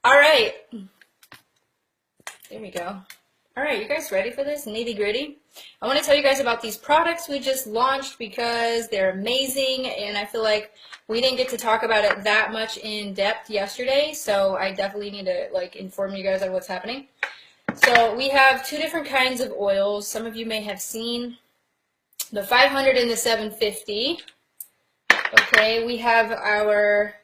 All right, there we go. All right, you guys ready for this nitty gritty? I want to tell you guys about these products we just launched because they're amazing, and I feel like we didn't get to talk about it that much in depth yesterday, so I definitely need to inform you guys on what's happening. So we have two different kinds of oils. Some of you may have seen the 500 and the 750. Okay, we have our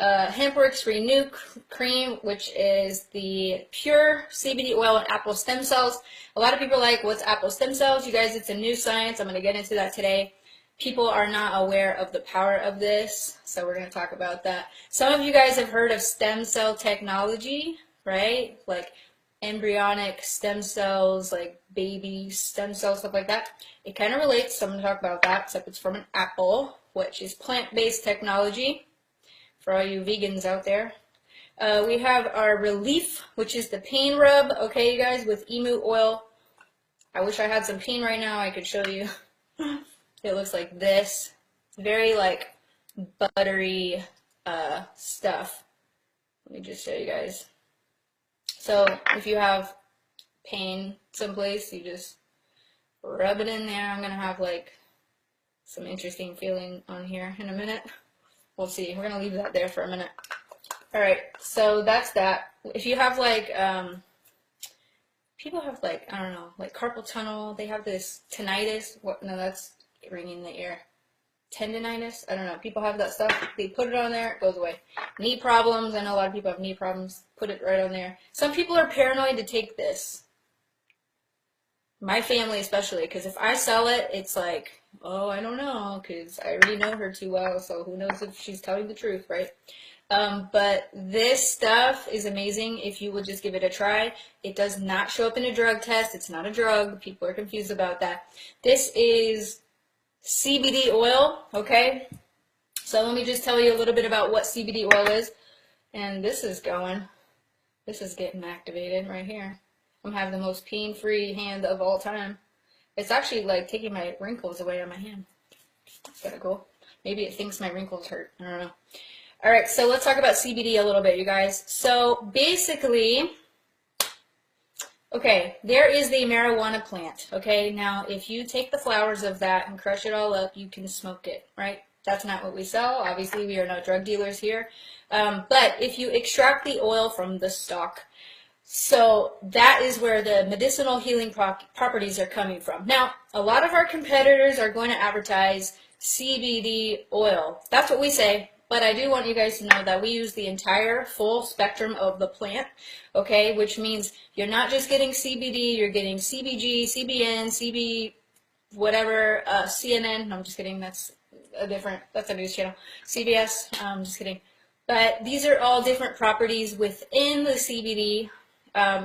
hempworx Renew Cream, which is the pure CBD oil and apple stem cells. A lot of people are like, what's apple stem cells? You guys, it's a new science. I'm going to get into that today. People are not aware of the power of this, so we're going to talk about that. Some of you guys have heard of stem cell technology, right? Like embryonic stem cells, like baby stem cells, stuff like that. It kind of relates, so I'm going to talk about that, except it's from an apple, which is plant-based technology. For all you vegans out there. We have our Relief, which is the pain rub, okay, you guys, with emu oil. I wish I had some pain right now. I could show you. It looks like this. Very, buttery stuff. Let me just show you guys. So, if you have pain someplace, you just rub it in there. I'm going to have, some interesting feeling on here in a minute. We'll see. We're going to leave that there for a minute. All right, so that's that. If you have, people have, I don't know, carpal tunnel. They have this tinnitus. What? No, that's ringing in the ear. Tendinitis? I don't know. People have that stuff. They put it on there. It goes away. Knee problems. I know a lot of people have knee problems. Put it right on there. Some people are paranoid to take this. My family especially, because if I sell it, it's like, oh, I don't know, because I already know her too well, so who knows if she's telling the truth, right? But this stuff is amazing if you would just give it a try. It does not show up in a drug test. It's not a drug. People are confused about that. This is CBD oil, okay? So let me just tell you a little bit about what CBD oil is. And this is getting activated right here. I'm having the most pain-free hand of all time. It's actually taking my wrinkles away on my hand. That's kind of cool. Maybe it thinks my wrinkles hurt. I don't know. All right, so let's talk about CBD a little bit, you guys. So basically, okay, there is the marijuana plant, okay? Now, if you take the flowers of that and crush it all up, you can smoke it, right? That's not what we sell. Obviously, we are not drug dealers here. But if you extract the oil from the stalk, so that is where the medicinal healing properties are coming from. Now, a lot of our competitors are going to advertise CBD oil. That's what we say, but I do want you guys to know that we use the entire full spectrum of the plant, okay, which means you're not just getting CBD, you're getting CBG, CBN, CB, whatever, CNN. No, I'm just kidding. That's a news channel. CBS, I'm just kidding. But these are all different properties within the CBD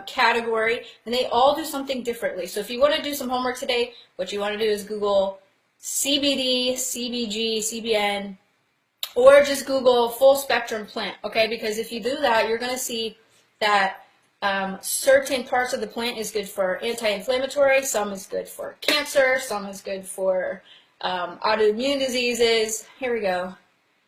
category, and they all do something differently. So if you want to do some homework today, what you want to do is Google CBD, CBG, CBN, or just Google full spectrum plant, okay? Because if you do that, you're going to see that certain parts of the plant is good for anti-inflammatory, some is good for cancer, some is good for autoimmune diseases. Here we go.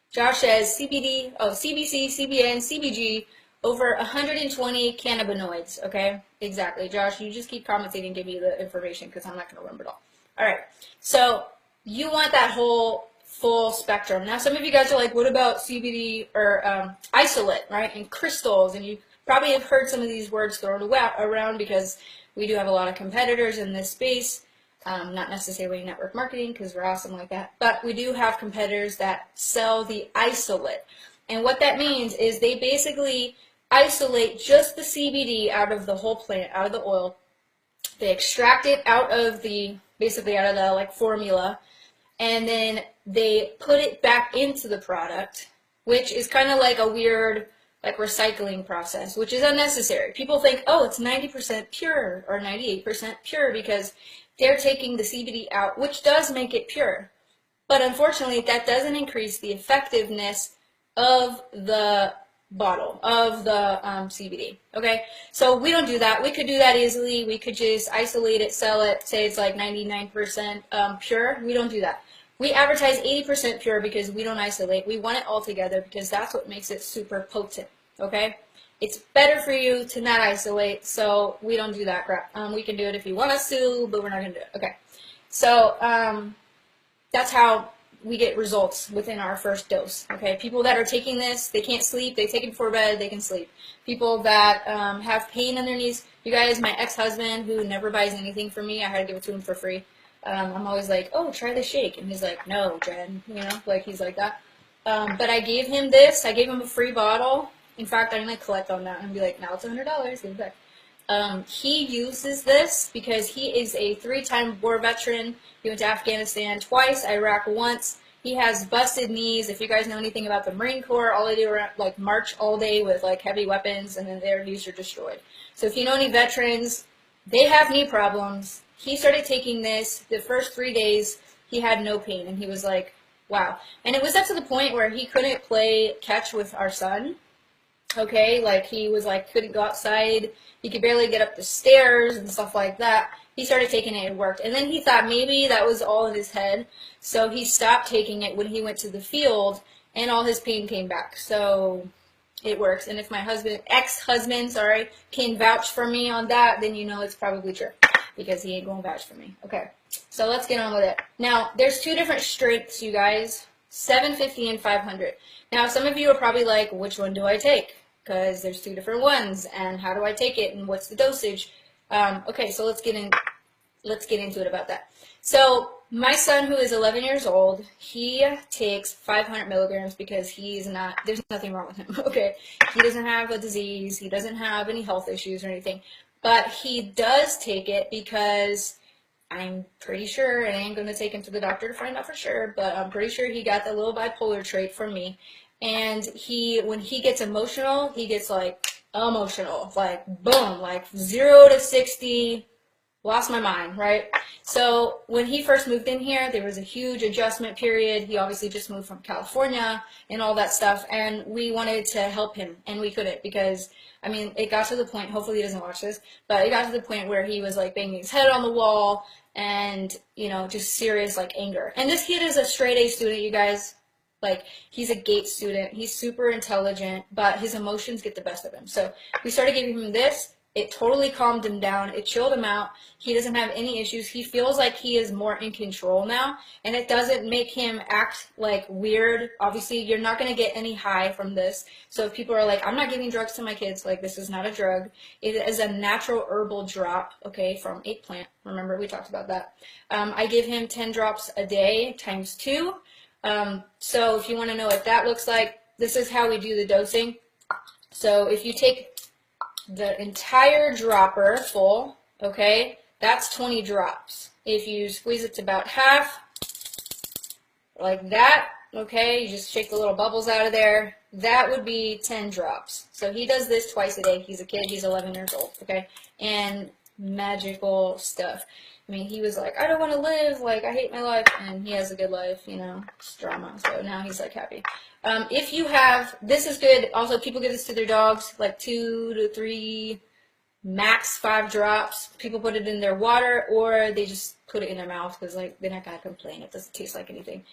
Josh says CBD, CBC, CBN, CBG, over 120 cannabinoids, okay? Exactly. Josh, you just keep commenting and give me the information because I'm not going to remember it all. All right. So you want that whole full spectrum. Now, some of you guys are like, what about CBD or isolate, right? And crystals. And you probably have heard some of these words thrown around because we do have a lot of competitors in this space. Not necessarily network marketing because we're awesome like that, but we do have competitors that sell the isolate. And what that means is they basically isolate just the CBD out of the whole plant, out of the oil. They extract it out of basically out of the formula, and then they put it back into the product, which is kind of like a weird recycling process, which is unnecessary. People think, oh, it's 90% pure or 98% pure because they're taking the CBD out, which does make it pure. But unfortunately, that doesn't increase the effectiveness of the bottle, of the CBD, okay? So we don't do that. We could do that easily. We could just isolate it, sell it, say it's 99% pure. We don't do that. We advertise 80% pure because we don't isolate. We want it all together because that's what makes it super potent. okay? It's better for you to not isolate, so we don't do that crap. We can do it if you want us to, but we're not going to do it, okay? So that's how we get results within our first dose, okay? People that are taking this, they can't sleep, they take it before bed, they can sleep. People that have pain in their knees, you guys, my ex-husband who never buys anything from me, I had to give it to him for free. I'm always like, oh, try the shake, and he's like, no, Jen, you know, like he's like that. But I gave him this, I gave him a free bottle. In fact, I'm going to collect on that and be like, now it's $100, give it back. He uses this because he is a 3-time war veteran. He went to Afghanistan twice, Iraq once. He has busted knees. If you guys know anything about the Marine Corps, all they do are like march all day with like heavy weapons, and then their knees are destroyed. So if you know any veterans, they have knee problems. He started taking this. The first 3 days, he had no pain, and he was like, wow. And it was up to the point where he couldn't play catch with our son. Okay, like he was like, couldn't go outside. He could barely get up the stairs and stuff like that. He started taking it, it worked. And then he thought maybe that was all in his head. So he stopped taking it when he went to the field, and all his pain came back. So it works. And if my ex-husband, sorry, can vouch for me on that, then you know it's probably true, because he ain't gonna vouch for me. Okay, so let's get on with it. Now, there's 2 different strengths, you guys, 750 and 500. Now, some of you are probably like, which one do I take? Because there's 2 different ones, and how do I take it, and what's the dosage? Okay, so let's get into it about that. So my son, who is 11 years old, he takes 500 milligrams because there's nothing wrong with him, okay? He doesn't have a disease, he doesn't have any health issues or anything, but he does take it because I'm pretty sure, and I ain't going to take him to the doctor to find out for sure, but I'm pretty sure he got the little bipolar trait from me. And when he gets emotional, he gets like emotional, like boom, like 0 to 60, lost my mind, right? So when he first moved in here, there was a huge adjustment period. He obviously just moved from California and all that stuff, and we wanted to help him, and we couldn't because, I mean, it got to the point, hopefully he doesn't watch this, but it got to the point where he was like banging his head on the wall and, you know, just serious like anger. And this kid is a straight A student, you guys. Like, he's a GATE student. He's super intelligent, but his emotions get the best of him. So we started giving him this. It totally calmed him down. It chilled him out. He doesn't have any issues. He feels like he is more in control now, and it doesn't make him act like weird. Obviously, you're not going to get any high from this. So if people are like, I'm not giving drugs to my kids, like, this is not a drug. It is a natural herbal drop, okay, from a plant. Remember, we talked about that. I give him 10 drops a day times 2. So if you want to know what that looks like, this is how we do the dosing. So if you take the entire dropper full, okay, that's 20 drops. If you squeeze it to about half, like that, okay, you just shake the little bubbles out of there, that would be 10 drops. So he does this twice a day. He's a kid, he's 11 years old, okay, and magical stuff. I mean, he was like, I don't want to live, like, I hate my life, and he has a good life, you know, it's drama, so now he's, like, happy. If you have, this is good, also people give this to their dogs, like 2 to 3, max 5 drops. People put it in their water, or they just put it in their mouth, because, like, they're not going to complain, it doesn't taste like anything.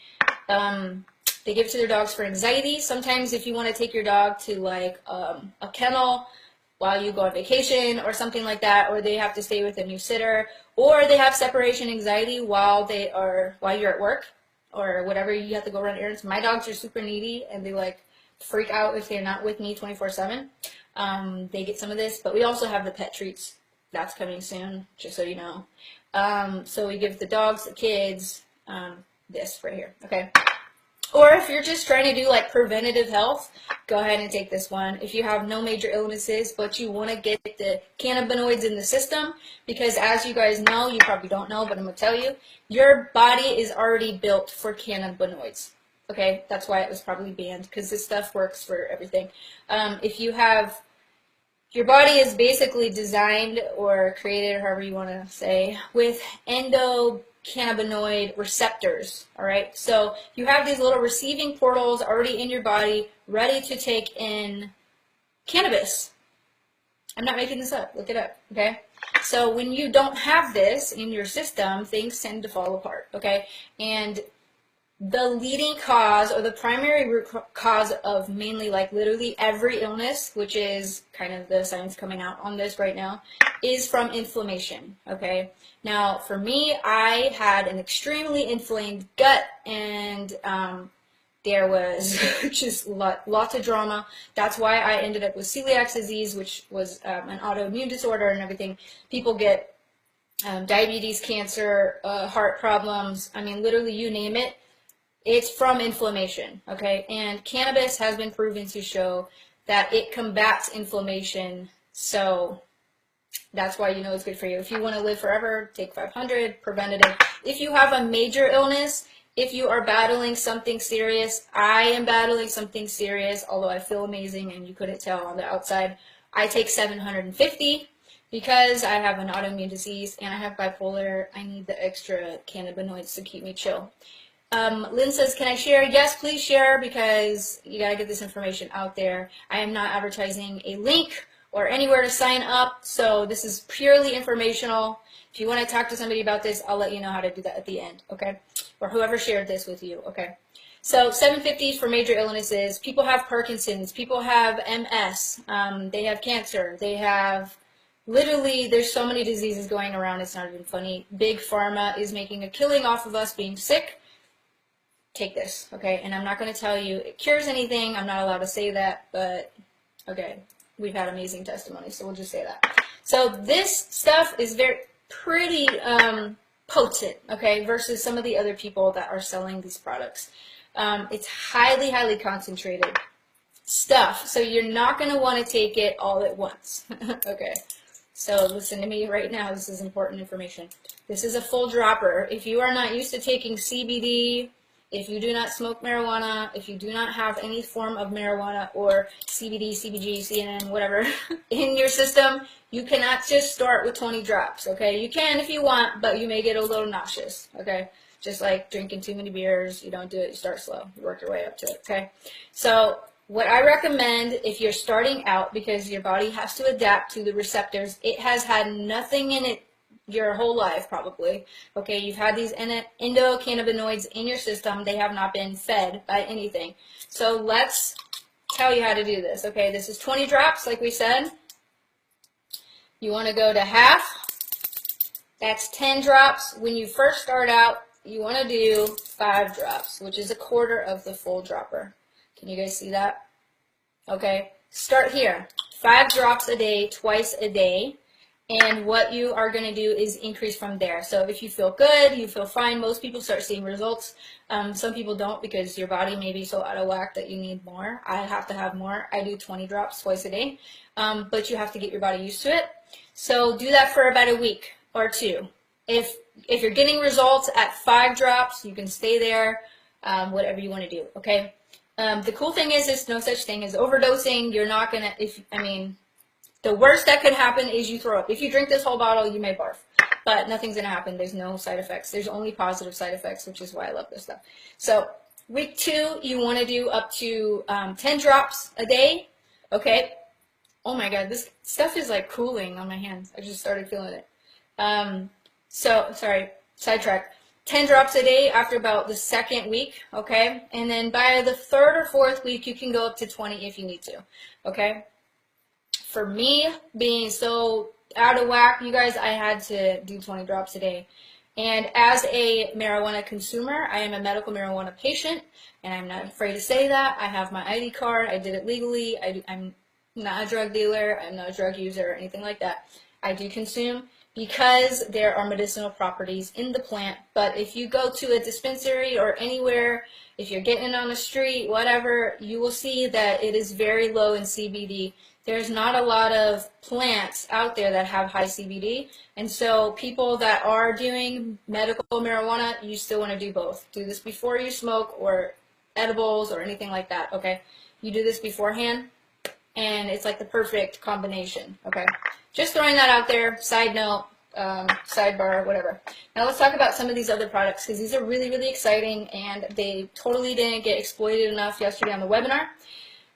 They give it to their dogs for anxiety. Sometimes if you want to take your dog to, like, a kennel while you go on vacation or something like that, or they have to stay with a new sitter, or they have separation anxiety while you're at work or whatever, you have to go run errands. My dogs are super needy, and they like freak out if they're not with me 24/7. They get some of this, but we also have the pet treats. That's coming soon, just so you know. So we give the dogs, the kids, this right here, okay? Or if you're just trying to do like preventative health, go ahead and take this one. If you have no major illnesses, but you want to get the cannabinoids in the system, because as you guys know, you probably don't know, but I'm going to tell you, your body is already built for cannabinoids. Okay, that's why it was probably banned, because this stuff works for everything. Your body is basically designed or created, however you want to say, with endocannabinoid receptors, all right? So you have these little receiving portals already in your body ready to take in cannabis. I'm not making this up. Look it up, okay? So when you don't have this in your system, things tend to fall apart, okay? And the leading cause or the primary root cause of mainly like literally every illness, which is kind of the science coming out on this right now, is from inflammation. Okay, now for me, I had an extremely inflamed gut, and there was just lots of drama. That's why I ended up with celiac disease, which was an autoimmune disorder and everything. People get diabetes, cancer, heart problems. I mean, literally, you name it. It's from inflammation, okay? And cannabis has been proven to show that it combats inflammation. So that's why you know it's good for you. If you want to live forever, take 500, preventative. If you have a major illness, if you are battling something serious, I am battling something serious, although I feel amazing and you couldn't tell on the outside. I take 750 because I have an autoimmune disease and I have bipolar. I need the extra cannabinoids to keep me chill. Lynn says, can I share? Yes, please share, because you got to get this information out there. I am not advertising a link or anywhere to sign up, so this is purely informational. If you want to talk to somebody about this, I'll let you know how to do that at the end, okay? Or whoever shared this with you, okay? So 750 for major illnesses. People have Parkinson's. People have MS. They have cancer. They have... Literally, there's so many diseases going around, it's not even funny. Big Pharma is making a killing off of us being sick. Take this, okay? And I'm not going to tell you it cures anything. I'm not allowed to say that, but okay, we've had amazing testimony, so we'll just say that. So this stuff is pretty potent, okay, versus some of the other people that are selling these products. It's highly, highly concentrated stuff, so you're not going to want to take it all at once, okay? So listen to me right now. This is important information. This is a full dropper. If you are not used to taking CBD, if you do not smoke marijuana, if you do not have any form of marijuana or CBD, CBG, CNN, whatever, in your system, you cannot just start with 20 drops, okay? You can if you want, but you may get a little nauseous, okay? Just like drinking too many beers, you don't do it, you start slow. You work your way up to it, okay? So what I recommend if you're starting out, because your body has to adapt to the receptors, it has had nothing in it your whole life probably, okay? You've had these endocannabinoids in your system. They have not been fed by anything. So let's tell you how to do this, okay? This is 20 drops, like we said. You want to go to half. That's 10 drops. When you first start out, you want to do 5 drops, which is a quarter of the full dropper. Can you guys see that? Okay, start here. 5 drops a day, twice a day. And what you are going to do is increase from there. So if you feel good, you feel fine, most people start seeing results. Some people don't, because your body may be so out of whack that you need more. I have to have more. I do 20 drops twice a day, but you have to get your body used to it. So do that for about a week or 2. If you're getting results at 5 drops, you can stay there, whatever you want to do, okay? The cool thing is there's no such thing as overdosing. You're not going to, the worst that could happen is you throw up. If you drink this whole bottle, you may barf, but nothing's going to happen. There's no side effects. There's only positive side effects, which is why I love this stuff. So week 2, you want to do up to 10 drops a day, okay? Oh my God, this stuff is like cooling on my hands. I just started feeling it. Sorry, sidetrack. 10 drops a day after about the 2nd week, okay? And then by the 3rd or 4th week, you can go up to 20 if you need to, okay? For me, being so out of whack, you guys, I had to do 20 drops a day. And as a marijuana consumer, I am a medical marijuana patient, and I'm not afraid to say that. I have my ID card. I did it legally. I'm not a drug dealer. I'm not a drug user or anything like that. I do consume because there are medicinal properties in the plant. But if you go to a dispensary or anywhere, if you're getting it on the street, whatever, you will see that it is very low in CBD. There's not a lot of plants out there that have high CBD. And so people that are doing medical marijuana, you still want to do both. Do this before you smoke or edibles or anything like that, okay? You do this beforehand, and it's like the perfect combination, okay? Just throwing that out there, side note, sidebar, whatever. Now let's talk about some of these other products, because these are really, really exciting, and they totally didn't get exploited enough yesterday on the webinar.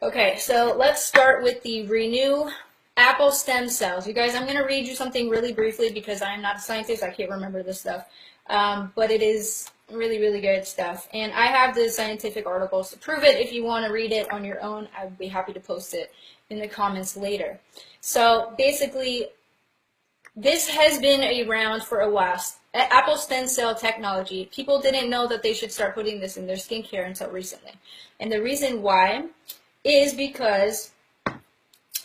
Okay, so let's start with the Renew Apple Stem Cells. You guys, I'm going to read you something really briefly because I'm not a scientist. I can't remember this stuff. But it is Really, really good stuff. And I have the scientific articles to prove it. If you want to read it on your own, I'd be happy to post it in the comments later. So basically, this has been around for a while. Apple stem cell technology. People didn't know that they should start putting this in their skincare until recently. And the reason why is because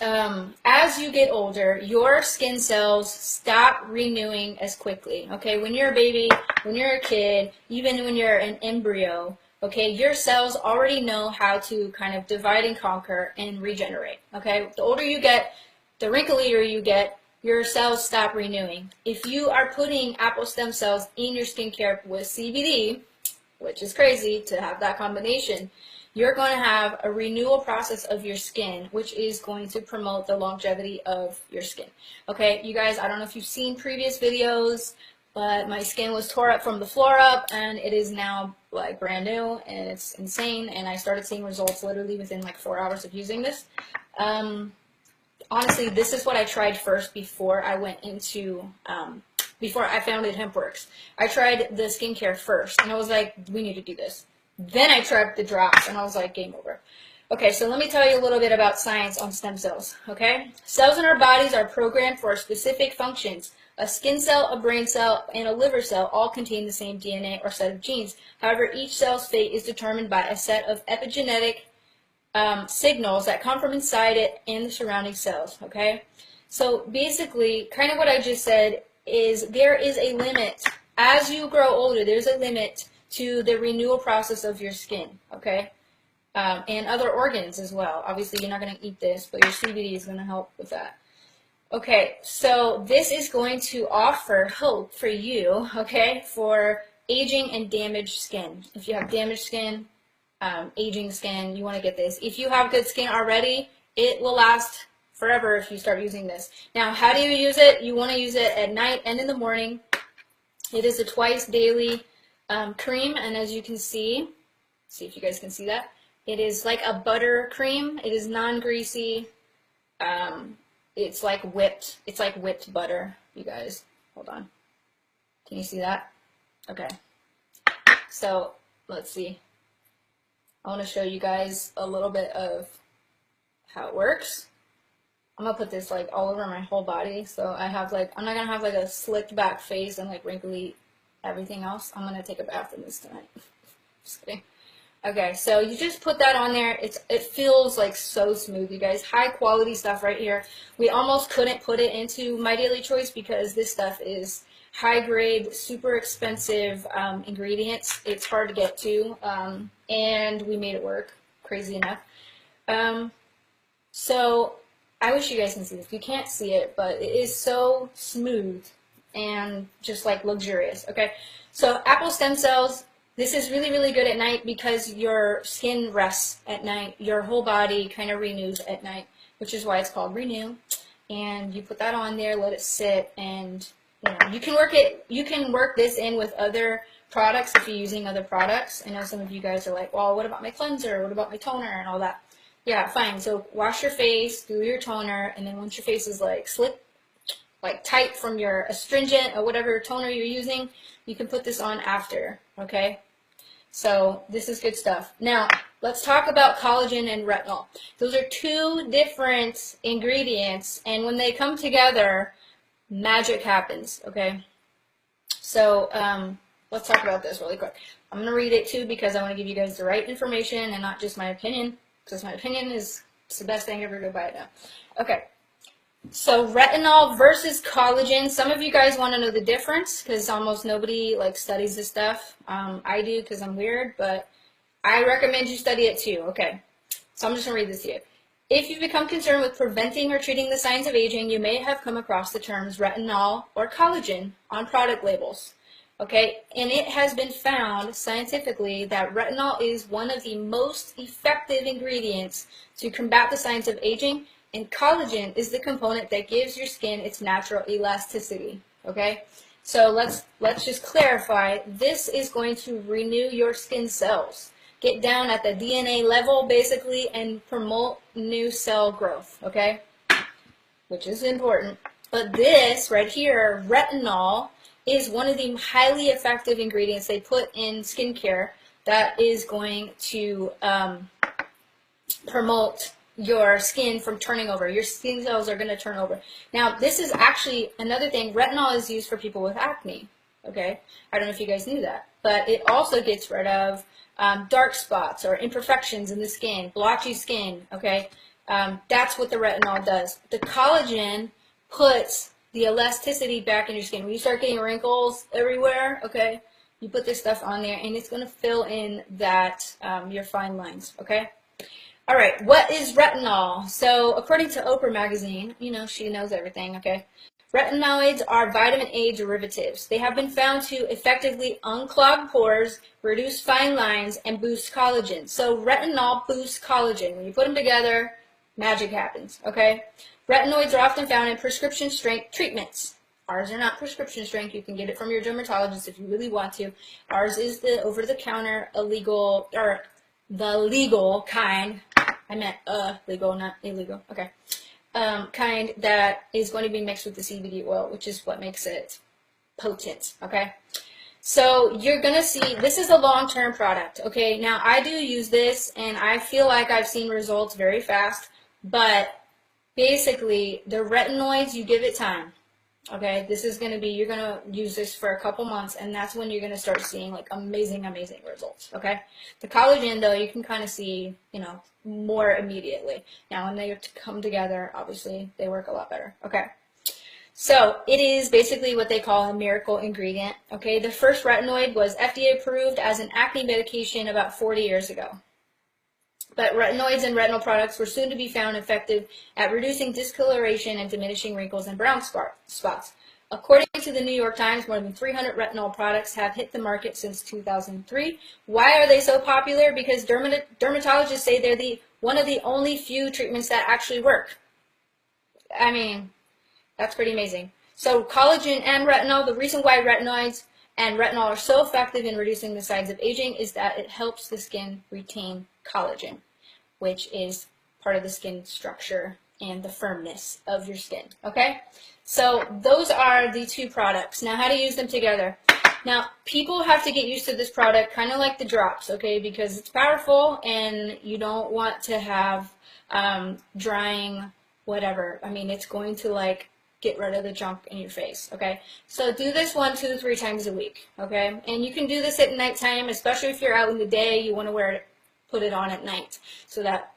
as you get older, your skin cells stop renewing as quickly. Okay, when you're a baby, when you're a kid, even when you're an embryo, okay, your cells already know how to kind of divide and conquer and regenerate. Okay, the older you get, the wrinklier you get, your cells stop renewing. If you are putting apple stem cells in your skincare with CBD, which is crazy to have that combination, you're going to have a renewal process of your skin, which is going to promote the longevity of your skin. Okay, you guys, I don't know if you've seen previous videos, but my skin was tore up from the floor up, and it is now like brand new, and it's insane, and I started seeing results literally within like 4 hours of using this. Honestly, this is what I tried first before I went into, before I founded hempworx. I tried the skincare first, and I was like, we need to do this. Then I tried the drops, and I was like, game over. Okay, so let me tell you a little bit about science on stem cells, okay? Cells in our bodies are programmed for specific functions. A skin cell, a brain cell, and a liver cell all contain the same DNA or set of genes. However, each cell's fate is determined by a set of epigenetic signals that come from inside it and the surrounding cells, okay? So basically, kind of what I just said is there is a limit. As you grow older, there's a limit to the renewal process of your skin, okay? And other organs as well. Obviously, you're not going to eat this, but your CBD is going to help with that. Okay, so this is going to offer hope for you, okay, for aging and damaged skin. If you have damaged skin, aging skin, you want to get this. If you have good skin already, it will last forever if you start using this. Now, how do you use it? You want to use it at night and in the morning. It is a twice daily cream, and as you can see if you guys can see that, it is like a butter cream. It is non-greasy. It's like whipped butter, you guys. Hold on. Can you see that? Okay. So let's see. I want to show you guys a little bit of how it works. I'm gonna put this like all over my whole body, so I have like, I'm not gonna have like a slicked back face and like wrinkly everything else. I'm gonna take a bath in this tonight. Just kidding. Okay, so you just put that on there. It feels like so smooth, you guys. High quality stuff right here. We almost couldn't put it into My Daily Choice because this stuff is high grade, super expensive ingredients. It's hard to get to, and we made it work, crazy enough. So I wish you guys can see this. You can't see it, but it is so smooth and just like luxurious, okay? So apple stem cells, this is really, really good at night because your skin rests at night. Your whole body kind of renews at night, which is why it's called Renew. And you put that on there, let it sit, and you can work this in with other products if you're using other products. I know some of you guys are like, well, what about my cleanser? What about my toner and all that? Yeah, fine. So wash your face, do your toner, and then once your face is like slick, like tight from your astringent or whatever toner you're using, you can put this on after, okay? So this is good stuff. Now, let's talk about collagen and retinol. Those are two different ingredients, and when they come together, magic happens, okay? So let's talk about this really quick. I'm going to read it too because I want to give you guys the right information and not just my opinion, because my opinion is it's the best thing ever. Go buy it now. Okay. So retinol versus collagen. Some of you guys want to know the difference because almost nobody like studies this stuff. I do because I'm weird, but I recommend you study it too. Okay. So I'm just going to read this to you. If you become concerned with preventing or treating the signs of aging, you may have come across the terms retinol or collagen on product labels. Okay, and it has been found scientifically that retinol is one of the most effective ingredients to combat the signs of aging, and collagen is the component that gives your skin its natural elasticity. Okay, so let's just clarify. This is going to renew your skin cells, get down at the DNA level basically, and promote new cell growth. Okay, which is important. But this right here, retinol, is one of the highly effective ingredients they put in skincare that is going to promote your skin from turning over. Your skin cells are going to turn over. Now, this is actually another thing. Retinol is used for people with acne. Okay, I don't know if you guys knew that, but it also gets rid of dark spots or imperfections in the skin, blotchy skin. Okay, that's what the retinol does. The collagen puts the elasticity back in your skin. When you start getting wrinkles everywhere, okay, you put this stuff on there, and it's going to fill in that your fine lines. Okay. All right, what is retinol? So according to Oprah magazine, you know, she knows everything, okay? Retinoids are vitamin A derivatives. They have been found to effectively unclog pores, reduce fine lines, and boost collagen. So retinol boosts collagen. When you put them together, magic happens, okay? Retinoids are often found in prescription strength treatments. Ours are not prescription strength. You can get it from your dermatologist if you really want to. Ours is the over-the-counter illegal, or the legal kind. I meant legal, not illegal. Okay. Kind that is going to be mixed with the CBD oil, which is what makes it potent. Okay. So you're going to see, this is a long-term product. Okay. Now I do use this and I feel like I've seen results very fast, but basically the retinoids, you give it time. Okay, this is going to be, you're going to use this for a couple months, and that's when you're going to start seeing like amazing results. Okay, the collagen though, you can kind of see, you know, more immediately. Now when they come together, obviously they work a lot better. Okay, so it is basically what they call a miracle ingredient. Okay, the first retinoid was FDA approved as an acne medication about 40 years ago. But retinoids and retinol products were soon to be found effective at reducing discoloration and diminishing wrinkles and brown spots. According to the New York Times, more than 300 retinol products have hit the market since 2003. Why are they so popular? Because dermatologists say they're one of the only few treatments that actually work. I mean, that's pretty amazing. So collagen and retinol, the reason why retinoids and retinol are so effective in reducing the signs of aging is that it helps the skin retain collagen, which is part of the skin structure and the firmness of your skin. Okay, so those are the two products. Now, how to use them together. Now, people have to get used to this product, kind of like the drops, okay, because it's powerful and you don't want to have drying whatever. I mean, it's going to like get rid of the junk in your face, okay? So do this 1, 2, 3 times a week, okay? And you can do this at nighttime, especially if you're out in the day, you want to wear it, put it on at night so that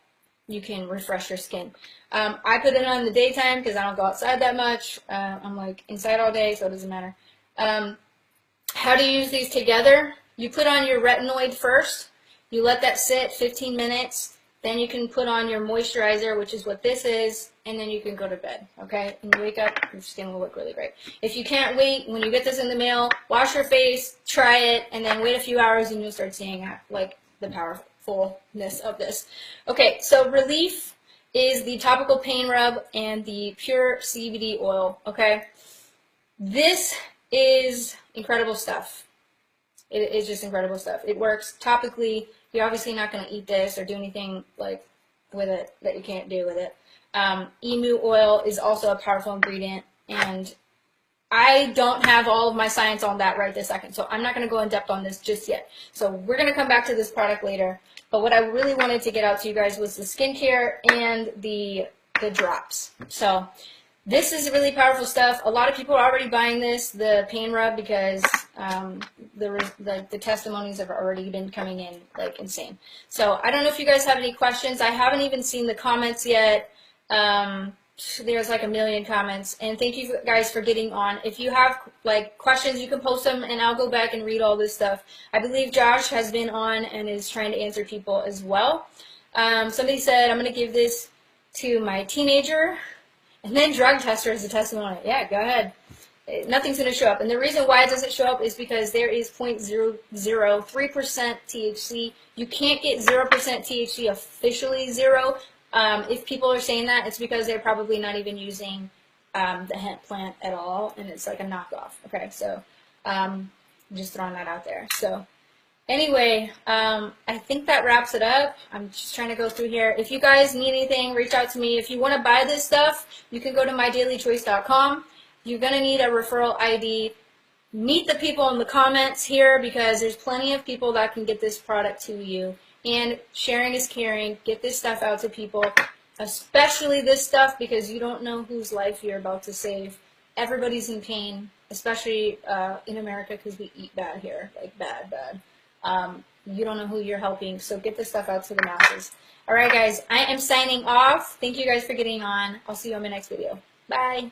you can refresh your skin. I put it on in the daytime because I don't go outside that much. I'm like inside all day, so it doesn't matter. How do you use these together? You put on your retinoid first. You let that sit 15 minutes. Then you can put on your moisturizer, which is what this is, and then you can go to bed, okay? And you wake up, your skin will look really great. If you can't wait, when you get this in the mail, wash your face, try it, and then wait a few hours and you'll start seeing like the powerfulness of this. Okay, so Relief is the topical pain rub and the pure CBD oil, okay? This is incredible stuff. It is just incredible stuff. It works topically. You're obviously not going to eat this or do anything like with it that you can't do with it. Emu oil is also a powerful ingredient, and I don't have all of my science on that right this second, so I'm not going to go in depth on this just yet. So we're going to come back to this product later. But what I really wanted to get out to you guys was the skincare and the drops. So this is really powerful stuff. A lot of people are already buying this, the pain rub, because the testimonies have already been coming in like insane. So I don't know if you guys have any questions. I haven't even seen the comments yet. There's like a million comments, and thank you guys for getting on. If you have like questions, you can post them and I'll go back and read all this stuff. I believe Josh has been on and is trying to answer people as well. Somebody said, I'm going to give this to my teenager and then drug tester as a testimony. Yeah, go ahead. Nothing's going to show up, and the reason why it doesn't show up is because there is 0.003% THC. You can't get 0% THC officially zero. If people are saying that, it's because they're probably not even using the hemp plant at all, and it's like a knockoff. Okay, so just throwing that out there. So anyway, I think that wraps it up. I'm just trying to go through here. If you guys need anything, reach out to me. If you want to buy this stuff, you can go to mydailychoice.com. You're going to need a referral ID. meet the people in the comments here, because there's plenty of people that can get this product to you. And sharing is caring. Get this stuff out to people, especially this stuff, because you don't know whose life you're about to save. Everybody's in pain, especially in America, because we eat bad here, like bad. You don't know who you're helping, so get this stuff out to the masses. All right, guys, I am signing off. Thank you guys for getting on. I'll see you on my next video. Bye.